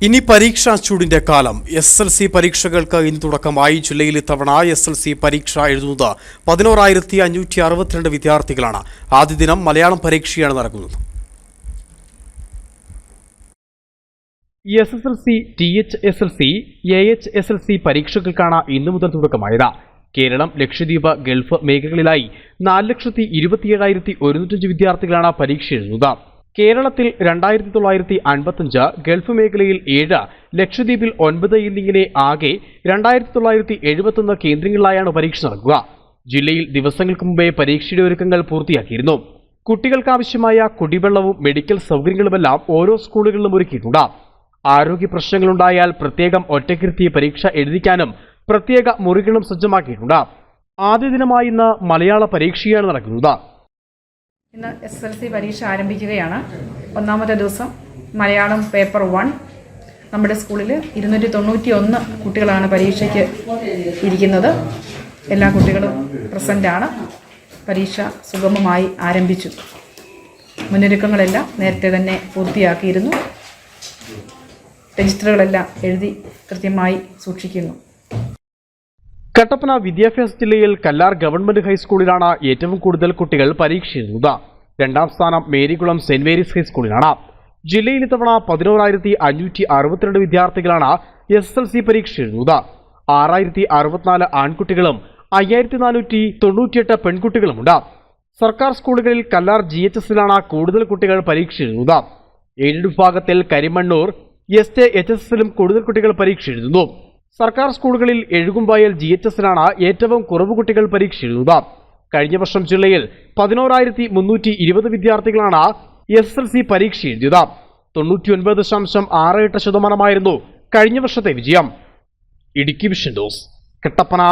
ഇനി പരീക്ഷാ ചൂടിന്റെ കാലം. SSLC പരീക്ഷകൾക്ക് ഇന്ന് തുടക്കമായി. ജില്ലയിൽ ഇത്തവണ SSLC പരീക്ഷ എഴുതുന്നത് 11,562 വിദ്യാർത്ഥികളാണ്. ആദ്യ ദിനം മലയാളം പരീക്ഷയാണ് നടക്കുന്നത്. SSLC, THSLC, AHSLC പരീക്ഷകൾക്കാണ് ഇന്നു മുതൽ തുടക്കമായത്. കേരളം, ലക്ഷദ്വീപ്, ഗൾഫ് മേഖലകളിലായി 4,27,105 വിദ്യാർത്ഥികളാണ് പരീക്ഷ എഴുതുന്നത്. കേരളത്തിൽ 2,955, ഗൾഫ് മേഖലയിൽ 7, ലക്ഷദ്വീപിൽ 9 എന്നിങ്ങനെ ആകെ 2,971 കേന്ദ്രങ്ങളിലായാണ് പരീക്ഷ നടക്കുക. ജില്ലയിൽ ദിവസങ്ങൾക്ക് മുമ്പേ പരീക്ഷയുടെ ഒരുക്കങ്ങൾ പൂർത്തിയാക്കിയിരുന്നു. കുട്ടികൾക്കാവശ്യമായ കുടിവെള്ളവും മെഡിക്കൽ സൗകര്യങ്ങളുമെല്ലാം ഓരോ സ്കൂളുകളിലും ഒരുക്കിയിട്ടുണ്ട്. ആരോഗ്യ പ്രശ്നങ്ങളുണ്ടായാൽ പ്രത്യേകം ഒറ്റയ്ക്കിരുത്തി പരീക്ഷ എഴുതിക്കാനും പ്രത്യേക മുറികളും സജ്ജമാക്കിയിട്ടുണ്ട്. ആദ്യ ദിനമായി ഇന്ന് മലയാള പരീക്ഷയാണ് നടക്കുന്നത്. ഇന്ന് SSLC പരീക്ഷ ആരംഭിക്കുകയാണ്. ഒന്നാമത്തെ ദിവസം മലയാളം പേപ്പർ 1. നമ്മുടെ സ്കൂളിൽ 291 കുട്ടികളാണ് പരീക്ഷയ്ക്ക് ഇരിക്കുന്നത്. എല്ലാ കുട്ടികളും പ്രസൻ്റാണ്. പരീക്ഷ സുഗമമായി ആരംഭിച്ചു. മുന്നൊരുക്കങ്ങളെല്ലാം നേരത്തെ തന്നെ പൂർത്തിയാക്കിയിരുന്നു. രജിസ്റ്ററുകളെല്ലാം എഴുതി കൃത്യമായി സൂക്ഷിക്കുന്നു. കട്ടപ്പന വിദ്യാഭ്യാസ ജില്ലയിൽ കല്ലാർ ഗവൺമെന്റ് ഹൈസ്കൂളിലാണ് ഏറ്റവും കൂടുതൽ കുട്ടികൾ പരീക്ഷ എഴുതുന്നത്. രണ്ടാം സ്ഥാനം മേരികുളം സെന്റ് മേരീസ് ഹൈസ്കൂളിലാണ്. ജില്ലയിൽ ഇത്തവണ 11,562 വിദ്യാർത്ഥികളാണ് SSLC പരീക്ഷ എഴുതുന്നത്. 6,064 ആൺകുട്ടികളും 5,498 പെൺകുട്ടികളുമുണ്ട്. സർക്കാർ സ്കൂളുകളിൽ കല്ലാർ GHSലാണ് കൂടുതൽ കുട്ടികൾ പരീക്ഷ എഴുതുന്നത്. എയ്ഡഡ് വിഭാഗത്തിൽ കരിമണ്ണൂർ SJHSലും കൂടുതൽ കുട്ടികൾ പരീക്ഷ എഴുതുന്നു. സർക്കാർ സ്കൂളുകളിൽ എഴുകുംപായൽ GHSലാണ് ഏറ്റവും കുറവ് കുട്ടികൾ പരീക്ഷ എഴുതുന്നത്. കഴിഞ്ഞ വർഷം ജില്ലയിൽ 11,320 വിദ്യാർത്ഥികളാണ് SSLC പരീക്ഷ എഴുതിയത്. 99.68% കഴിഞ്ഞ വർഷത്തെ വിജയം. Idukki vision news, Kattappana.